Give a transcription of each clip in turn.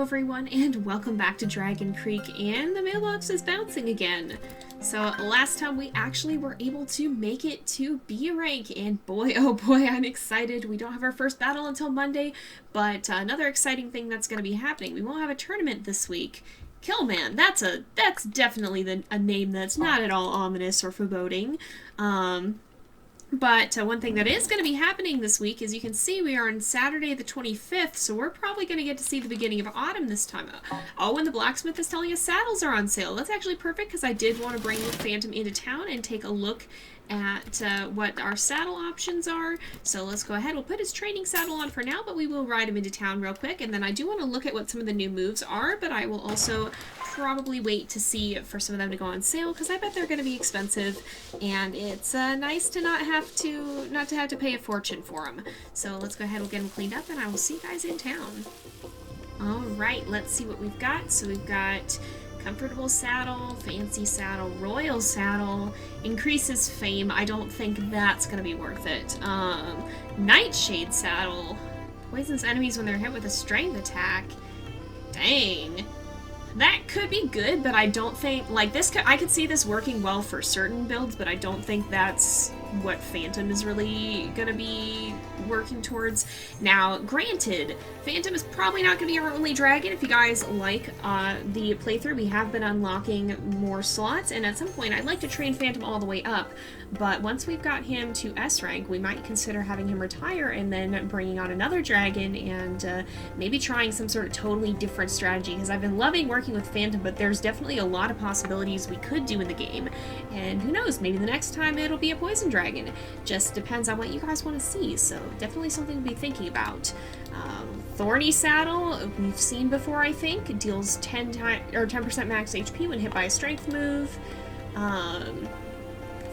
everyone, and welcome back to Dragon Creek, and the mailbox is bouncing again. So last time we actually were able to make it to B rank, and boy oh boy I'm excited. We don't have our first battle until Monday, but another exciting thing that's going to be happening, we won't have a tournament this week. Killman, that's definitely a name that's not at all ominous or foreboding. But one thing that is going to be happening this week, as you can see, we are on Saturday the 25th, so we're probably going to get to see the beginning of autumn this time. Oh, and the blacksmith is telling us saddles are on sale. That's actually perfect, because I did want to bring Phantom into town and take a look at what our saddle options are. So let's go ahead. We'll put his training saddle on for now, but we will ride him into town real quick. And then I do want to look at what some of the new moves are, but I will also probably wait to see for some of them to go on sale, because I bet they're going to be expensive, and it's nice to not have to pay a fortune for them. So let's go ahead and get them cleaned up, and I will see you guys in town. All right, let's see what we've got. So we've got comfortable saddle, fancy saddle, royal saddle, increases fame. I don't think that's going to be worth it. Nightshade saddle, poisons enemies when they're hit with a strength attack. Dang. That could be good, but I don't think, like, I could see this working well for certain builds, but I don't think that's what Phantom is really gonna be working towards. Now, granted, Phantom is probably not gonna be our only dragon. If you guys like the playthrough, we have been unlocking more slots, and at some point I'd like to train Phantom all the way up, but once we've got him to S rank, we might consider having him retire and then bringing on another dragon and maybe trying some sort of totally different strategy, because I've been loving working with Phantom, but there's definitely a lot of possibilities we could do in the game, and who knows, maybe the next time it'll be a poison dragon. Just depends on what you guys want to see, so definitely something to be thinking about. Thorny saddle, we've seen before, I think. It deals 10% max HP when hit by a strength move.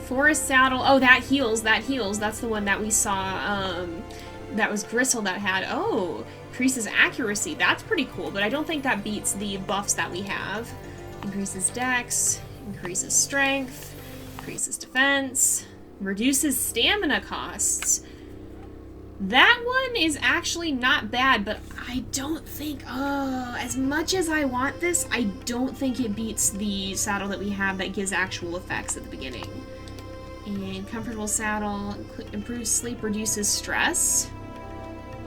Forest saddle, oh, that heals, that's the one that we saw, that was Gristle that had, oh, increases accuracy, that's pretty cool, but I don't think that beats the buffs that we have. Increases dex, increases strength, increases defense, reduces stamina costs. That one is actually not bad, but I don't think, as much as I want this, I don't think it beats the saddle that we have that gives actual effects at the beginning. And comfortable saddle, improves sleep, reduces stress.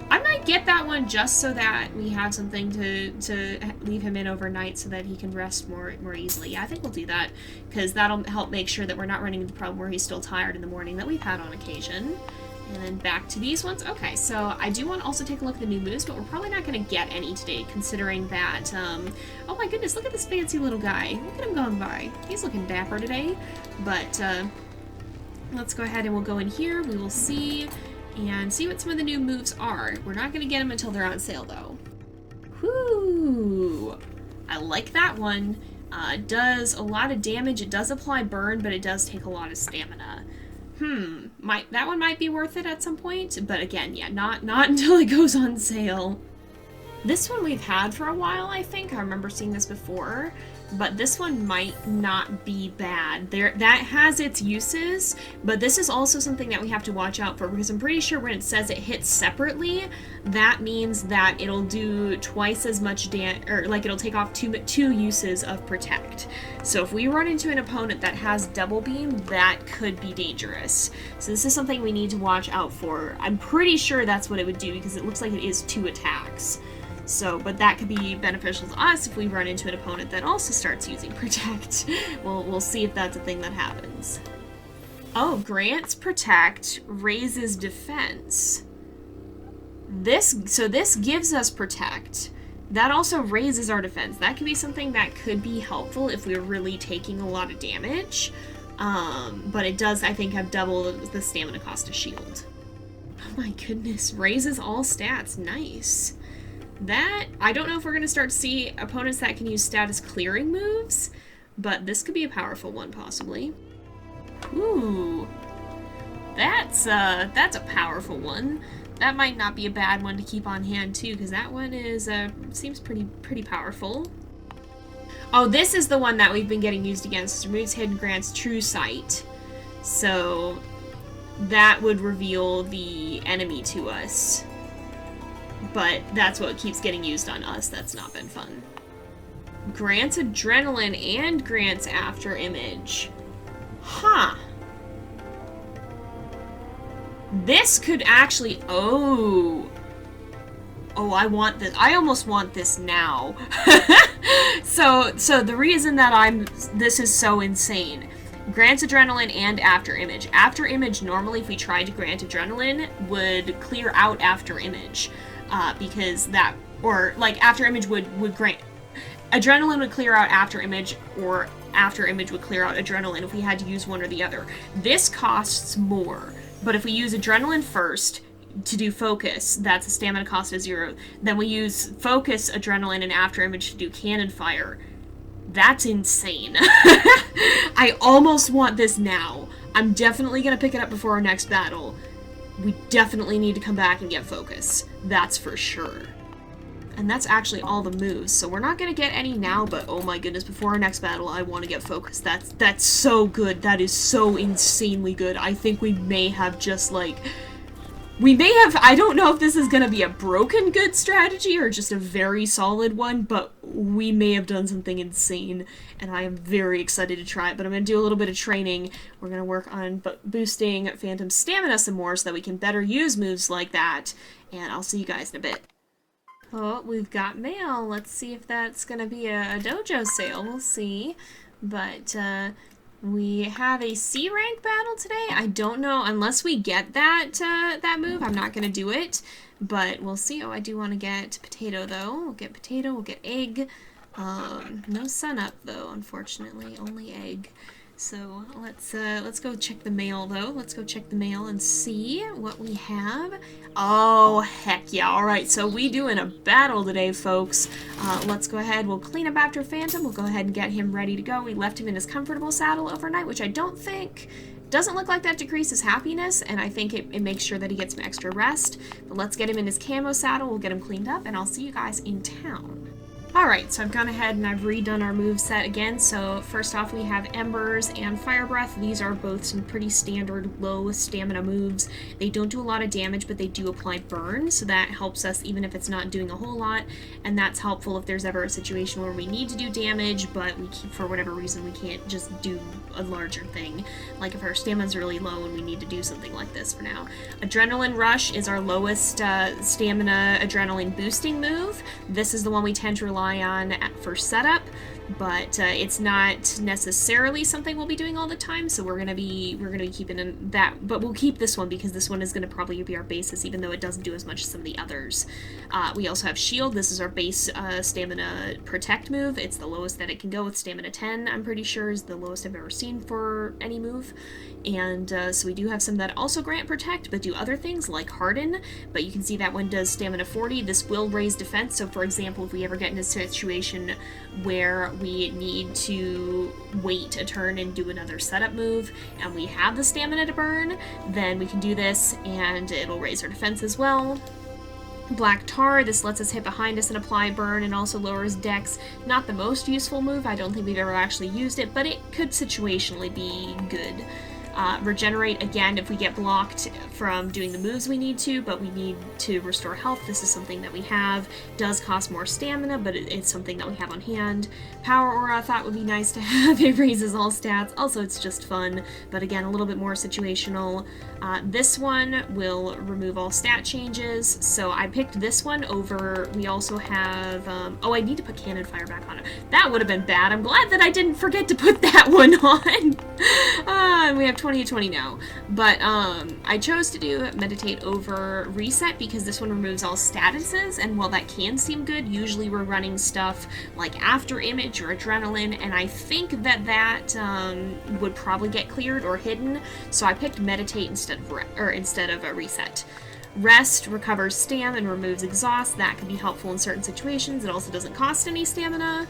I might get that one just so that we have something to leave him in overnight so that he can rest more easily. Yeah, I think we'll do that, because that'll help make sure that we're not running into the problem where he's still tired in the morning that we've had on occasion. And then back to these ones. Okay, so I do want to also take a look at the new moves, but we're probably not going to get any today, considering that, oh my goodness, look at this fancy little guy. Look at him going by. He's looking dapper today, but, let's go ahead and we'll go in here. We will see and see what some of the new moves are. We're not going to get them until they're on sale, though. Whoo! I like that one. It does a lot of damage. It does apply burn, but it does take a lot of stamina. That one might be worth it at some point, but again, yeah, not until it goes on sale. This one we've had for a while, I think. I remember seeing this before, but this one might not be bad. That has its uses, but this is also something that we have to watch out for, because I'm pretty sure when it says it hits separately, that means that it'll do twice as much damage, or like it'll take off two uses of protect. So if we run into an opponent that has double beam, that could be dangerous. So this is something we need to watch out for. I'm pretty sure that's what it would do, because it looks like it is 2 attacks. So, but that could be beneficial to us if we run into an opponent that also starts using Protect. We'll see if that's a thing that happens. Oh, grants Protect, raises defense. So this gives us Protect. That also raises our defense. That could be something that could be helpful if we're really taking a lot of damage. But it does, I think, have double the stamina cost of shield. Oh my goodness, raises all stats, nice. That, I don't know if we're going to start to see opponents that can use status clearing moves, but this could be a powerful one, possibly. Ooh, that's a powerful one. That might not be a bad one to keep on hand, too, because that one is, seems pretty powerful. Oh, this is the one that we've been getting used against. Removes hidden grants true sight. So, that would reveal the enemy to us. but that's what keeps getting used on us. That's not been fun. Grants adrenaline and grants after image. Huh. This could actually... Oh, I want this. I almost want this now. So the reason that this is so insane. Grants adrenaline and after image. After image, normally if we tried to grant adrenaline, would clear out after image. Because that, or like after image would grant, adrenaline would clear out after image, or after image would clear out adrenaline if we had to use one or the other. This costs more, but if we use adrenaline first to do focus, that's a stamina cost of 0. Then we use focus, adrenaline, and after image to do cannon fire. That's insane. I almost want this now. I'm definitely gonna pick it up before our next battle. We definitely need to come back and get focus. That's for sure. And that's actually all the moves, so we're not gonna get any now, but oh my goodness, before our next battle, I want to get focus. That's so good. That is so insanely good. I think we may have just, like... We may have, I don't know if this is going to be a broken good strategy or just a very solid one, but we may have done something insane, and I am very excited to try it. But I'm going to do a little bit of training. We're going to work on boosting Phantom's stamina some more so that we can better use moves like that, and I'll see you guys in a bit. Oh, we've got mail. Let's see if that's going to be a dojo sale. We'll see. But, we have a C rank battle today. I don't know, unless we get that move, I'm not gonna do it, but we'll see. Oh, I do want to get potato though. We'll get potato, we'll get egg. No sun up though, unfortunately, only egg. So let's go check the mail though. Let's go check the mail and see what we have. Oh, heck yeah. Alright, so we doing a battle today, folks. Let's go ahead. We'll clean up after Phantom. We'll go ahead and get him ready to go. We left him in his comfortable saddle overnight, which I don't think... Doesn't look like that decreases happiness, and I think it makes sure that he gets some extra rest. But let's get him in his camo saddle. We'll get him cleaned up, and I'll see you guys in town. Alright, so I've gone ahead and I've redone our moveset again. So first off we have Embers and Fire Breath. These are both some pretty standard low stamina moves. They don't do a lot of damage, but they do apply burn, so that helps us even if it's not doing a whole lot, and that's helpful if there's ever a situation where we need to do damage, but for whatever reason we can't just do a larger thing. Like if our stamina's really low and we need to do something like this for now. Adrenaline Rush is our lowest stamina adrenaline boosting move. This is the one we tend to rely on for setup, but it's not necessarily something we'll be doing all the time, so we're gonna be keeping in that, but we'll keep this one because this one is gonna probably be our basis, even though it doesn't do as much as some of the others. We also have Shield. This is our base stamina protect move. It's the lowest that it can go with stamina 10, I'm pretty sure is the lowest I've ever seen for any move. And so we do have some that also grant protect, but do other things like harden, but you can see that one does stamina 40. This will raise defense, so for example, if we ever get in a situation where we need to wait a turn and do another setup move, and we have the stamina to burn, then we can do this, and it'll raise our defense as well. Black Tar, this lets us hit behind us and apply burn, and also lowers dex. Not the most useful move, I don't think we've ever actually used it, but it could situationally be good. Regenerate, again, if we get blocked from doing the moves we need to, but we need to restore health. This is something that we have. Does cost more stamina, but it's something that we have on hand. Power Aura I thought would be nice to have. It raises all stats. Also, it's just fun, but again, a little bit more situational. This one will remove all stat changes, so I picked this one over. We also have, oh, I need to put Cannon Fire back on it. That would have been bad. I'm glad that I didn't forget to put that one on. And we have 20/20 now, but I chose to do Meditate over Reset because this one removes all statuses, and while that can seem good, usually we're running stuff like After Image or Adrenaline, and I think that would probably get cleared or hidden, so I picked Meditate instead of a Reset. Rest recovers stam and removes exhaust. That can be helpful in certain situations. It also doesn't cost any stamina.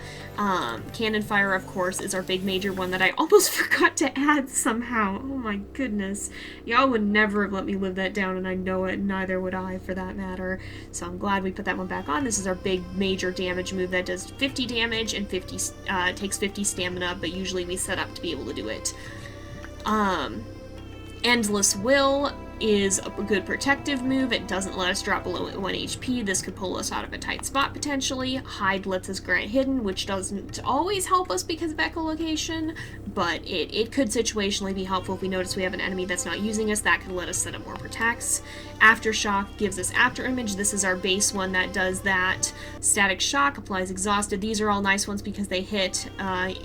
Cannon Fire, of course, is our big major one that I almost forgot to add somehow. Oh my goodness. Y'all would never have let me live that down, and I know it, and neither would I for that matter. So I'm glad we put that one back on. This is our big major damage move that does 50 damage and takes 50 stamina, but usually we set up to be able to do it. Endless Will is a good protective move. It doesn't let us drop below 1 HP. This could pull us out of a tight spot potentially. Hide lets us grant hidden, which doesn't always help us because of echolocation, but it could situationally be helpful if we notice we have an enemy that's not using us. That could let us set up more protects. Aftershock gives us after image. This is our base one that does that. Static shock applies exhausted. These are all nice ones because they hit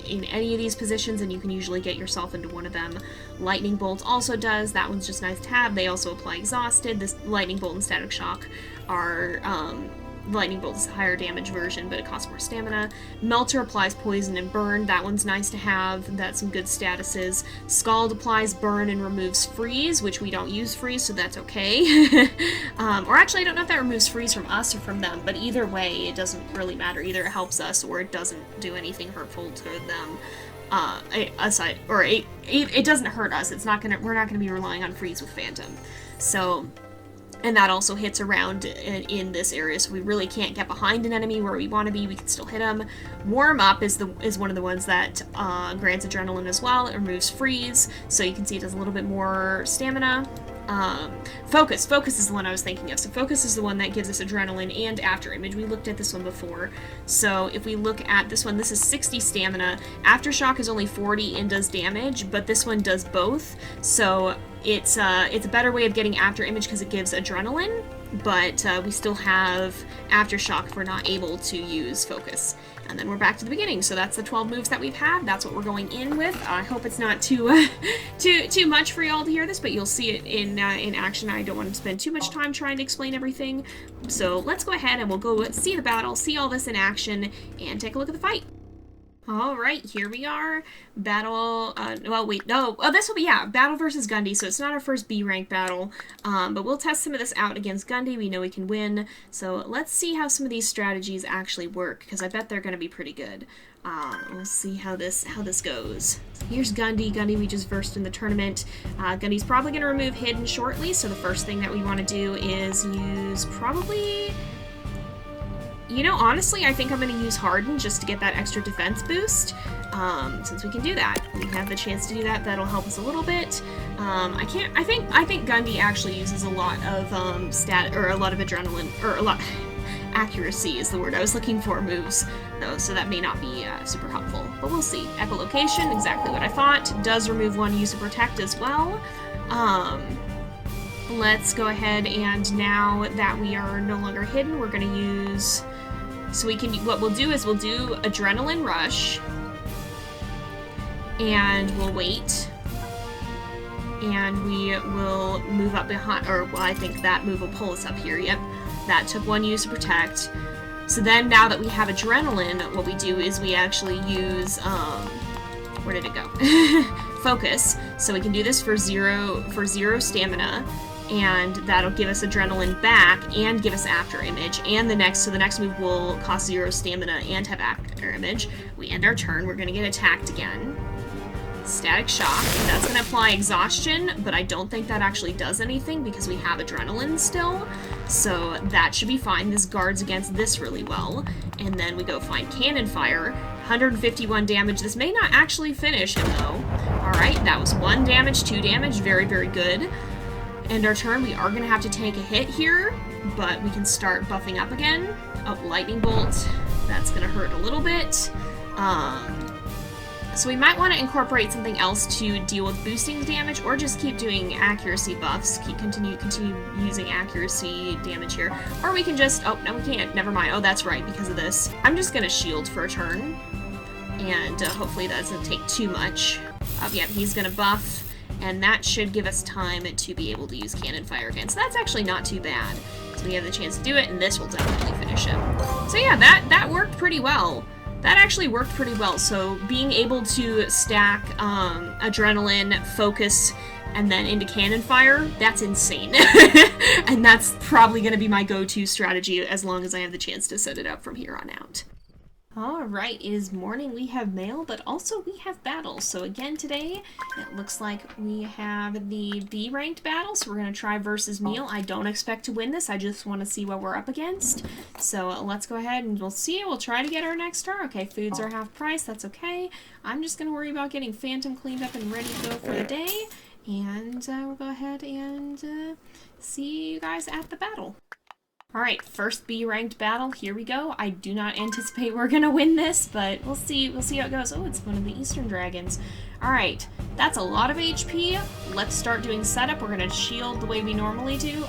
in any of these positions, and you can usually get yourself into one of them. Lightning bolt also does. That one's just nice to have. They also apply exhausted. This lightning bolt and static shock are lightning bolt is a higher damage version, but it costs more stamina. Melter applies poison and burn. That one's nice to have. That's some good statuses. Scald applies burn and removes freeze, which we don't use freeze, so that's okay. Or actually, I don't know if that removes freeze from us or from them, but either way, it doesn't really matter. Either it helps us or it doesn't do anything hurtful to them. It doesn't hurt us. We're not gonna be relying on freeze with Phantom. So, and that also hits around in this area, so we really can't get behind an enemy where we want to be. We can still hit them. Warm Up is one of the ones that grants adrenaline as well. It removes freeze, so you can see it does a little bit more stamina. Focus is the one I was thinking of. So Focus is the one that gives us adrenaline and after image. We looked at this one before. So if we look at this one, this is 60 stamina. Aftershock is only 40 and does damage, but this one does both. So it's a better way of getting after image because it gives adrenaline, but we still have Aftershock if we're not able to use Focus. And then we're back to the beginning. So that's the 12 moves that we've had. That's what we're going in with. I hope it's not too too much for y'all to hear this, but you'll see it in action. I don't want to spend too much time trying to explain everything. So let's go ahead and we'll go see the battle, see all this in action, and take a look at the fight. Alright, here we are. Battle, well, wait, no. Oh, this will be, yeah, Battle versus Gundy, so it's not our first B-rank battle, but we'll test some of this out against Gundy. We know we can win, so let's see how some of these strategies actually work, because I bet they're going to be pretty good. We'll see how this goes. Here's Gundy. Gundy we just versed in the tournament. Gundy's probably going to remove Hidden shortly, so the first thing that we want to do is use probably... You know, honestly, I think I'm going to use Harden just to get that extra defense boost. Since we can do that, we have the chance to do that. That'll help us a little bit. I think Gundy actually uses a lot of a lot of adrenaline, or a lot. Accuracy is the word I was looking for. Moves though, so that may not be super helpful. But we'll see. Echolocation, exactly what I thought. Does remove one use of protect as well. Let's go ahead and now that we are no longer hidden, we're going to use. So we can, what we'll do is we'll do Adrenaline Rush, and we'll wait, and we will move up behind, or well, I think that move will pull us up here. Yep, that took one use to protect. So then now that we have Adrenaline, what we do is we actually use, where did it go? Focus. So we can do this for zero stamina. And that'll give us adrenaline back and give us after image. And the next move will cost 0 stamina and have after image. We end our turn. We're gonna get attacked again. Static shock. That's gonna apply exhaustion, but I don't think that actually does anything because we have adrenaline still. So that should be fine. This guards against this really well. And then we go find cannon fire. 151 damage. This may not actually finish him though. Alright, that was 1 damage, 2 damage. Very, very good. End our turn. We are going to have to take a hit here, but we can start buffing up again. Oh, lightning bolt. That's going to hurt a little bit. So we might want to incorporate something else to deal with boosting the damage, or just keep doing accuracy buffs. Continue using accuracy damage here. Or we can just... Oh, no, we can't. Never mind. Oh, that's right, because of this. I'm just going to shield for a turn, and hopefully that doesn't take too much. Oh, yeah, he's going to buff. And that should give us time to be able to use cannon fire again. So that's actually not too bad. So we have the chance to do it, and this will definitely finish him. So yeah, that worked pretty well. That actually worked pretty well. So being able to stack adrenaline, focus, and then into cannon fire, that's insane. And that's probably going to be my go-to strategy as long as I have the chance to set it up from here on out. Alright, it is morning. We have mail, but also we have battles. So again today, it looks like we have the B-ranked battle, so we're going to try versus Meal. I don't expect to win this, I just want to see what we're up against. So let's go ahead and we'll see. We'll try to get our next star. Okay, foods are half price, that's okay. I'm just going to worry about getting Phantom cleaned up and ready to go for the day. And we'll go ahead and see you guys at the battle. Alright, first B-ranked battle, here we go. I do not anticipate we're gonna win this, but we'll see how it goes. Oh, it's one of the Eastern Dragons. Alright, that's a lot of HP. Let's start doing setup. We're gonna shield the way we normally do.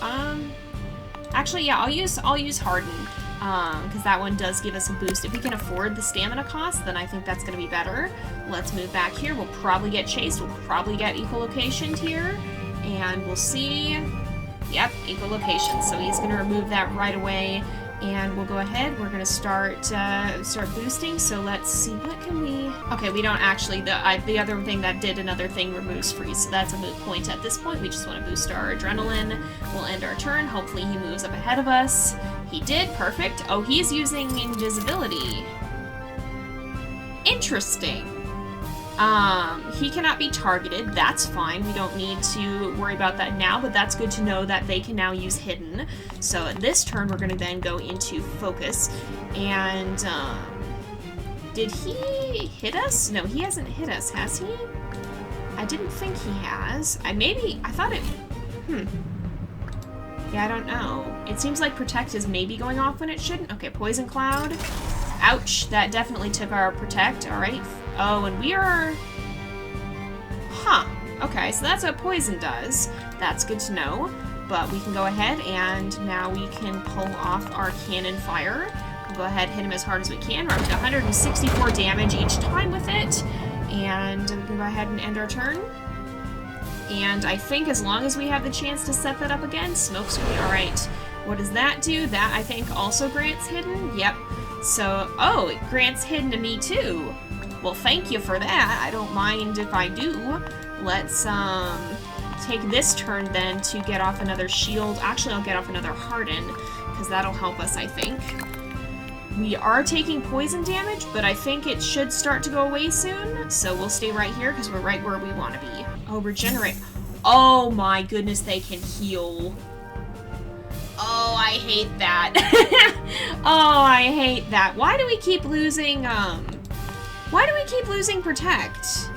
Actually, yeah, I'll use Harden, because that one does give us a boost. If we can afford the stamina cost, then I think that's gonna be better. Let's move back here. We'll probably get chased. We'll probably get echolocationed here, and we'll see. Yep, echolocation. So he's going to remove that right away, and we'll go ahead. We're going to start boosting. So let's see, what can we? Okay, we don't actually. The other thing that did another thing removes freeze, so that's a moot point at this point. We just want to boost our adrenaline. We'll end our turn. Hopefully he moves up ahead of us. He did, perfect. Oh, he's using invisibility. Interesting. He cannot be targeted. That's fine. We don't need to worry about that now, but that's good to know that they can now use hidden. So at this turn, we're going to then go into focus. And, did he hit us? No, he hasn't hit us, has he? I didn't think he has. I thought it, Yeah, I don't know. It seems like protect is maybe going off when it shouldn't. Okay, poison cloud. Ouch, that definitely took our protect. All right. Oh, and we are... Huh. Okay, so that's what poison does. That's good to know. But we can go ahead, and now we can pull off our cannon fire. We'll go ahead, hit him as hard as we can. We're up to 164 damage each time with it. And we can go ahead and end our turn. And I think as long as we have the chance to set that up again, smokescreen. All right. What does that do? That, I think, also grants hidden? Yep. So, oh, it grants hidden to me, too. Well, thank you for that. I don't mind if I do. Let's take this turn then to get off another shield. Actually, I'll get off another harden, because that'll help us, I think. We are taking poison damage, but I think it should start to go away soon. So we'll stay right here, because we're right where we want to be. Oh, regenerate. Oh my goodness, they can heal. Oh, I hate that. Oh, I hate that. Why do we keep losing, protect?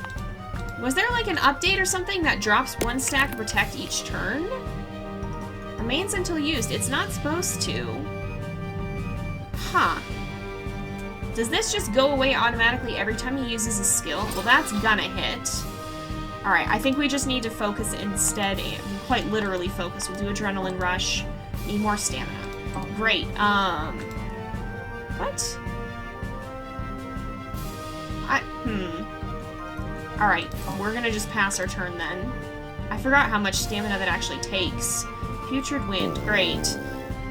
Was there like an update or something that drops one stack of protect each turn? Remains until used. It's not supposed to. Huh. Does this just go away automatically every time he uses a skill? Well, that's gonna hit. Alright, I think we just need to focus instead, and quite literally focus. We'll do adrenaline rush. Need more stamina. Oh, great. What? Alright, we're gonna just pass our turn then. I forgot how much stamina that actually takes. Futured wind, great.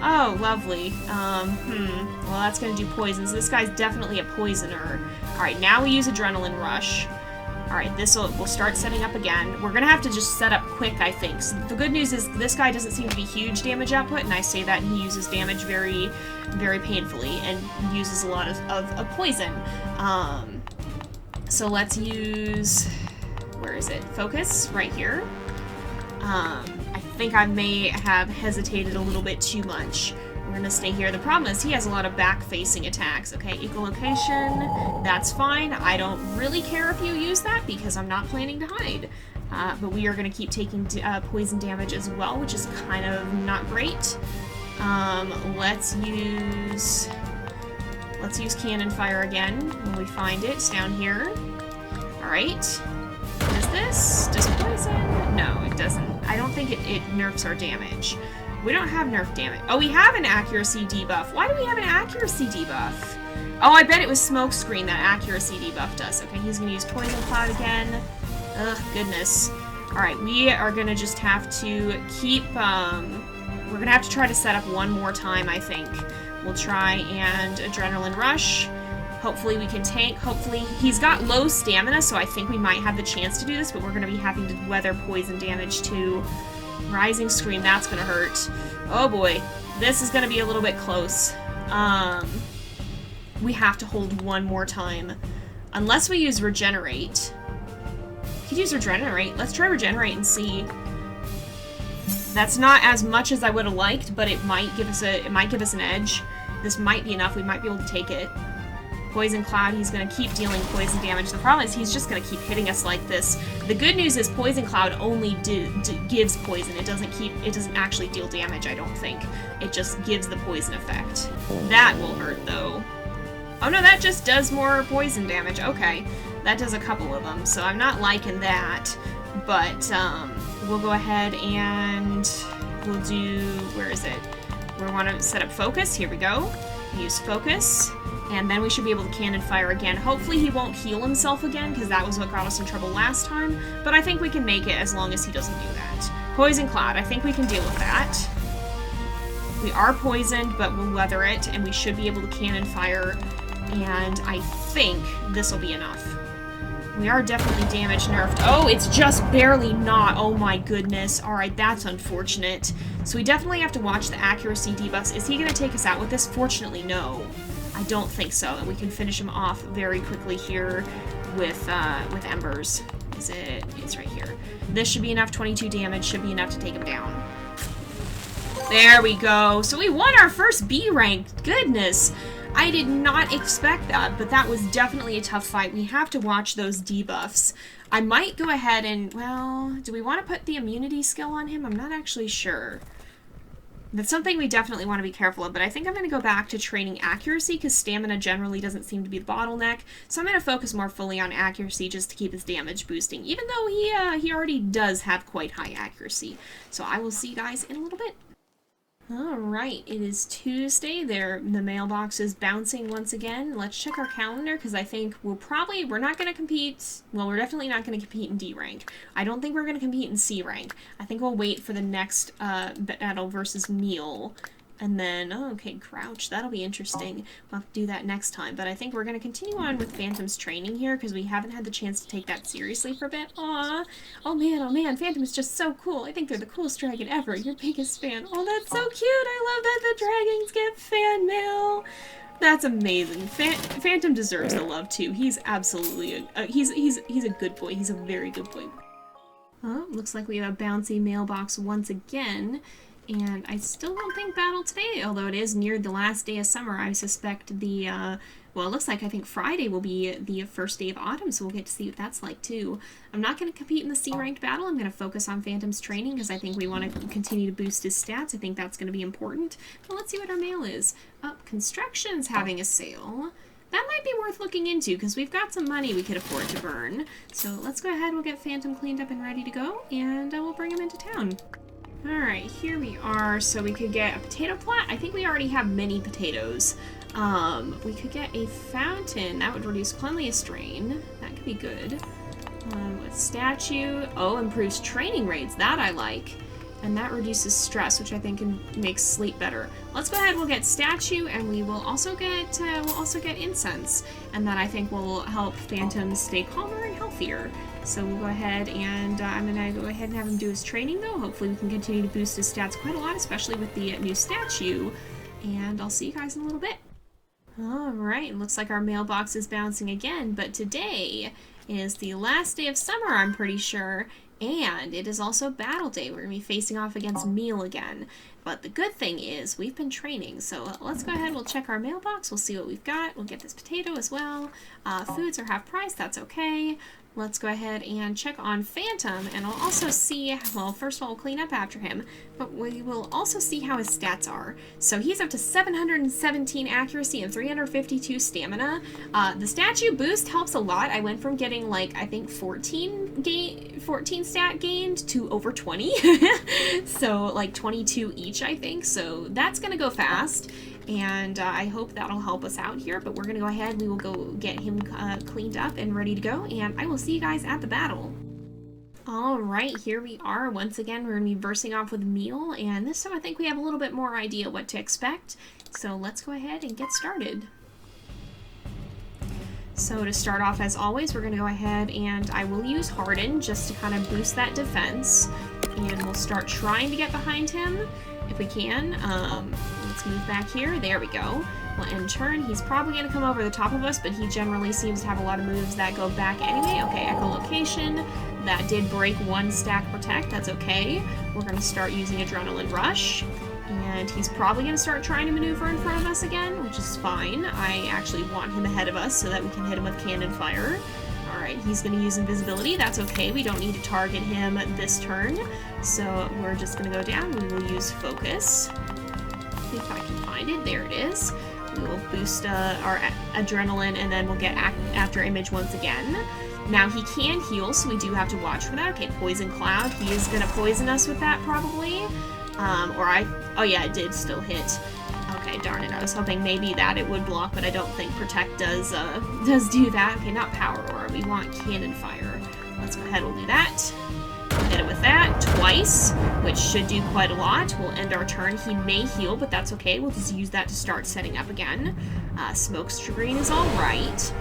Oh, lovely. Well, that's gonna do poison, so this guy's definitely a poisoner. Alright, now we use adrenaline rush. Alright, we'll start setting up again. We're gonna have to just set up quick, I think. So the good news is this guy doesn't seem to be huge damage output, and I say that, and he uses damage very, very painfully, and uses a lot of poison. So let's use... Where is it? Focus, right here. I think I may have hesitated a little bit too much. We're gonna stay here. The problem is he has a lot of back-facing attacks. Okay, echolocation, that's fine. I don't really care if you use that because I'm not planning to hide. But we are gonna keep taking poison damage as well, which is kind of not great. Let's use cannon fire again when we find it. It's down here. Alright. What is this? Does poison? No, it doesn't. I don't think it nerfs our damage. We don't have nerf damage. Oh, we have an accuracy debuff. Why do we have an accuracy debuff? Oh, I bet it was smokescreen that accuracy debuffed us. Okay, he's gonna use poison cloud again. Ugh, goodness. Alright, we are gonna just have to keep, we're gonna have to try to set up one more time, I think. We'll try and adrenaline rush. Hopefully we can tank. Hopefully he's got low stamina, so I think we might have the chance to do this, but we're gonna be having to weather poison damage too. Rising Scream, that's gonna hurt. Oh boy, this is gonna be a little bit close. We have to hold one more time. Unless we use Regenerate. We could use Regenerate. Let's try Regenerate and see. That's not as much as I would have liked, but it might give us an edge. This might be enough. We might be able to take it. Poison Cloud, he's going to keep dealing poison damage. The problem is he's just going to keep hitting us like this. The good news is Poison Cloud only gives poison. It doesn't actually deal damage, I don't think. It just gives the poison effect. That will hurt, though. Oh no, that just does more poison damage. Okay, that does a couple of them, so I'm not liking that. But we'll go ahead and we'll do, where is it? We want to set up focus. Here we go. Use focus, and then we should be able to cannon fire again. Hopefully he won't heal himself again, because that was what got us in trouble last time, but I think we can make it as long as he doesn't do that. Poison Cloud, I think we can deal with that. We are poisoned, but we'll weather it, and we should be able to cannon fire, and I think this will be enough. We are definitely damage nerfed. Oh, it's just barely not. Oh my goodness. Alright, that's unfortunate. So we definitely have to watch the accuracy debuffs. Is he going to take us out with this? Fortunately, no. I don't think so. And we can finish him off very quickly here with Embers. It's right here. This should be enough. 22 damage should be enough to take him down. There we go. So we won our first B rank. Goodness. I did not expect that, but that was definitely a tough fight. We have to watch those debuffs. I might go ahead and, well, do we want to put the immunity skill on him? I'm not actually sure. That's something we definitely want to be careful of, but I think I'm going to go back to training accuracy because stamina generally doesn't seem to be the bottleneck. So I'm going to focus more fully on accuracy just to keep his damage boosting, even though he already does have quite high accuracy. So I will see you guys in a little bit. Alright, it is Tuesday. The mailbox is bouncing once again. Let's check our calendar, because I think we're not going to compete, well, we're definitely not going to compete in D rank. I don't think we're going to compete in C rank. I think we'll wait for the next battle versus Meal. And then, oh, okay, Crouch, that'll be interesting. We'll have to do that next time. But I think we're going to continue on with Phantom's training here, because we haven't had the chance to take that seriously for a bit. Aww. Oh man, Phantom is just so cool. I think they're the coolest dragon ever. Your biggest fan. Oh, that's so cute. I love that the dragons get fan mail. That's amazing. Phantom deserves the love, too. He's absolutely, he's a good boy. He's a very good boy. Oh, looks like we have a bouncy mailbox once again. And I still don't think battle today, although it is near the last day of summer. I suspect the, well, it looks like I think Friday will be the first day of autumn, so we'll get to see what that's like, too. I'm not going to compete in the C-ranked battle. I'm going to focus on Phantom's training, because I think we want to continue to boost his stats. I think that's going to be important. But let's see what our mail is. Oh, Construction's having a sale. That might be worth looking into, because we've got some money we could afford to burn. So let's go ahead, we'll get Phantom cleaned up and ready to go, and we'll bring him into town. Alright, here we are. So we could get a potato plat. I think we already have many potatoes. We could get a fountain. That would reduce cleanliest drain. That could be good. A statue. Oh, improves training rates. That I like. And that reduces stress, which I think makes sleep better. Let's go ahead, we'll get statue, and we will also get incense. And that I think will help Phantom stay calmer and healthier. So we'll go ahead and I'm going to go ahead and have him do his training, though. Hopefully we can continue to boost his stats quite a lot, especially with the new statue. And I'll see you guys in a little bit. Alright, looks like our mailbox is bouncing again, but today is the last day of summer, I'm pretty sure. And it is also battle day. We're going to be facing off against Meal again. But the good thing is we've been training. So let's go ahead. We'll check our mailbox. We'll see what we've got. We'll get this potato as well. Foods are half price. That's okay. Let's go ahead and check on Phantom, and we'll also see, well, first of all, we'll clean up after him, but we will also see how his stats are. So he's up to 717 accuracy and 352 stamina. The statue boost helps a lot. I went from getting, like, I think 14 stat gained to over 20. So, like, 22 each, I think. So that's going to go fast. And I hope that'll help us out here, but we're going to go ahead, we will go get him cleaned up and ready to go, and I will see you guys at the battle. Alright, here we are. Once again, we're going to be versing off with Meal, and this time I think we have a little bit more idea what to expect, so let's go ahead and get started. So to start off, as always, we're going to go ahead and I will use Harden just to kind of boost that defense, and we'll start trying to get behind him if we can. Let's move back here. There we go. Well, in turn, he's probably going to come over the top of us, but he generally seems to have a lot of moves that go back anyway. Okay, echolocation. That did break one stack protect. That's okay. We're going to start using Adrenaline Rush. And he's probably going to start trying to maneuver in front of us again, which is fine. I actually want him ahead of us so that we can hit him with cannon fire. Alright, he's going to use invisibility. That's okay. We don't need to target him this turn. So we're just going to go down. We will use focus. If I can find it. There it is. We will boost our adrenaline, and then we'll get after image once again. Now he can heal, so we do have to watch for that. Okay, Poison Cloud. He is going to poison us with that probably. Oh yeah, it did still hit. Okay, darn it. I was hoping maybe that it would block, but I don't think Protect does do that. Okay, not Power Aura. We want Cannon Fire. Let's go ahead. We'll do that. Hit it with that twice, which should do quite a lot. We'll end our turn. He may heal, but that's okay. We'll just use that to start setting up again. Smoke Screen is all right.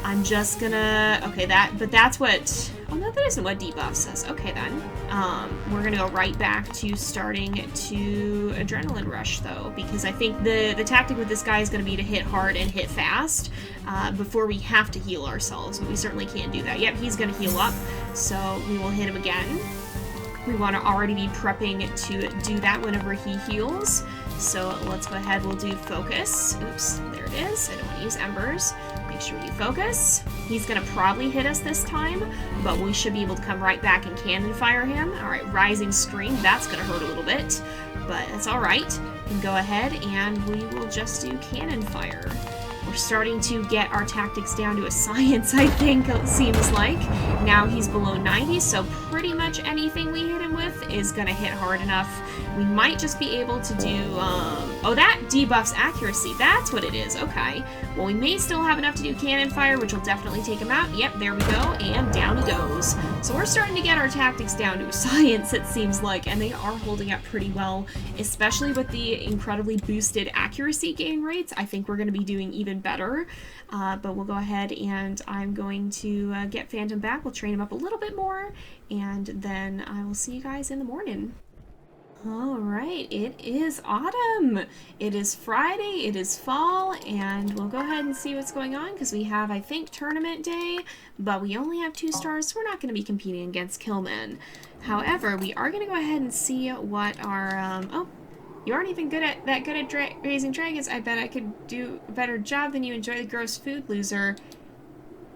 I'm just gonna... Okay, but that's what... Oh, no, that isn't what debuff says. Okay, then. We're gonna go right back to starting to Adrenaline Rush, though, because I think the tactic with this guy is gonna be to hit hard and hit fast before we have to heal ourselves, but we certainly can't do that. Yep, he's gonna heal up, so we will hit him again. We want to already be prepping to do that whenever he heals. So let's go ahead, we'll do Focus. Oops, there it is. I don't want to use Embers. Make sure we do Focus. He's going to probably hit us this time, but we should be able to come right back and cannon fire him. Alright, Rising Scream, that's going to hurt a little bit, but that's alright. We can go ahead and we will just do cannon fire. We're starting to get our tactics down to a science, I think, it seems like. Now he's below 90, so pretty much anything we hit him with is going to hit hard enough. We might just be able to do, oh, that debuffs accuracy. That's what it is. Okay. Well, we may still have enough to do cannon fire, which will definitely take him out. Yep, there we go, and down he goes. So we're starting to get our tactics down to a science, it seems like, and they are holding up pretty well, especially with the incredibly boosted accuracy gain rates. I think we're going to be doing even better, but we'll go ahead and I'm going to get Phantom back. We'll train him up a little bit more, and then I will see you guys in the morning. Alright, it is autumn. It is Friday, it is fall, and we'll go ahead and see what's going on because we have, I think, tournament day, but we only have 2 stars, so we're not going to be competing against Killman. However, we are going to go ahead and see what our, oh, you aren't even good at raising dragons. I bet I could do a better job than you. Enjoy the gross food, loser.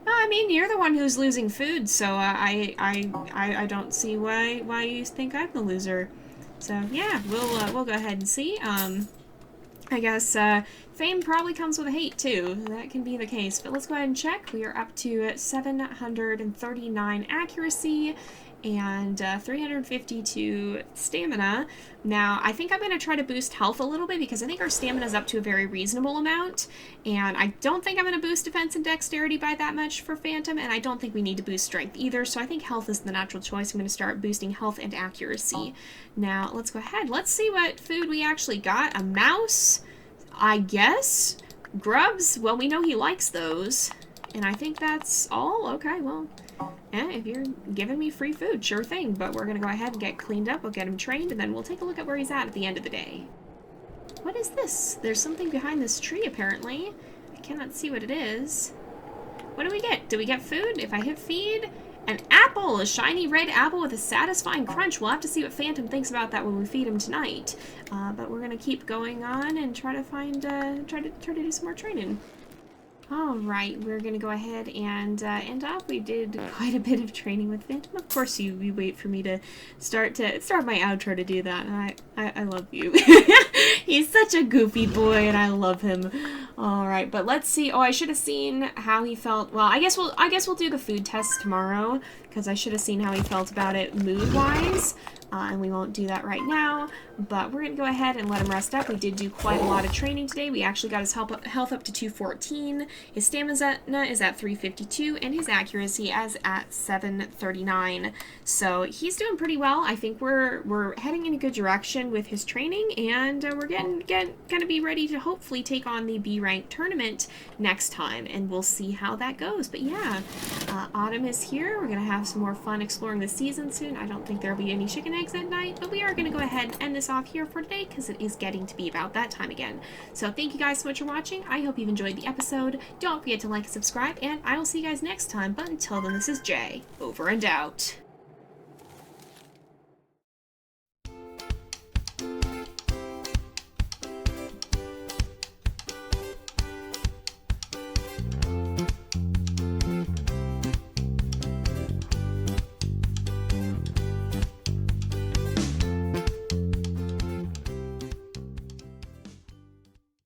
No, I mean, you're the one who's losing food, so I don't see why you think I'm the loser. So yeah, we'll go ahead and see. I guess fame probably comes with a hate too. That can be the case. But let's go ahead and check. We are up to 739 accuracy and 352 stamina. Now, I think I'm going to try to boost health a little bit because I think our stamina is up to a very reasonable amount, and I don't think I'm going to boost defense and dexterity by that much for Phantom, and I don't think we need to boost strength either, so I think health is the natural choice. I'm going to start boosting health and accuracy. Now, let's go ahead. Let's see what food we actually got. A mouse, I guess. Grubs, well, we know he likes those, and I think that's all. Okay, well, if you're giving me free food, sure thing, but we're going to go ahead and get cleaned up, we'll get him trained, and then we'll take a look at where he's at the end of the day. What is this? There's something behind this tree, apparently. I cannot see what it is. What do we get? Do we get food? If I hit feed? An apple! A shiny red apple with a satisfying crunch. We'll have to see what Phantom thinks about that when we feed him tonight. But we're going to keep going on and try to find, try to do some more training. Alright, we're going to go ahead and end off. We did quite a bit of training with Phantom. Of course, you wait for me to start my outro to do that. And I love you. He's such a goofy boy, and I love him. Alright, but let's see. Oh, I should have seen how he felt. Well, I guess we'll do the food test tomorrow, because I should have seen how he felt about it mood-wise. And we won't do that right now, but we're going to go ahead and let him rest up. We did do quite a lot of training today. We actually got his health up to 214. His stamina is at 352, and his accuracy is at 739. So he's doing pretty well. I think we're heading in a good direction with his training, and we're going to be ready to hopefully take on the B rank tournament next time, and we'll see how that goes. But yeah, autumn is here. We're going to have some more fun exploring the season soon. I don't think there'll be any chicken eggs at night, but we are going to go ahead and end this off here for today because it is getting to be about that time again. So thank you guys so much for watching. I hope you've enjoyed the episode. Don't forget to like and subscribe, and I will see you guys next time. But until then, this is Jay, over and out.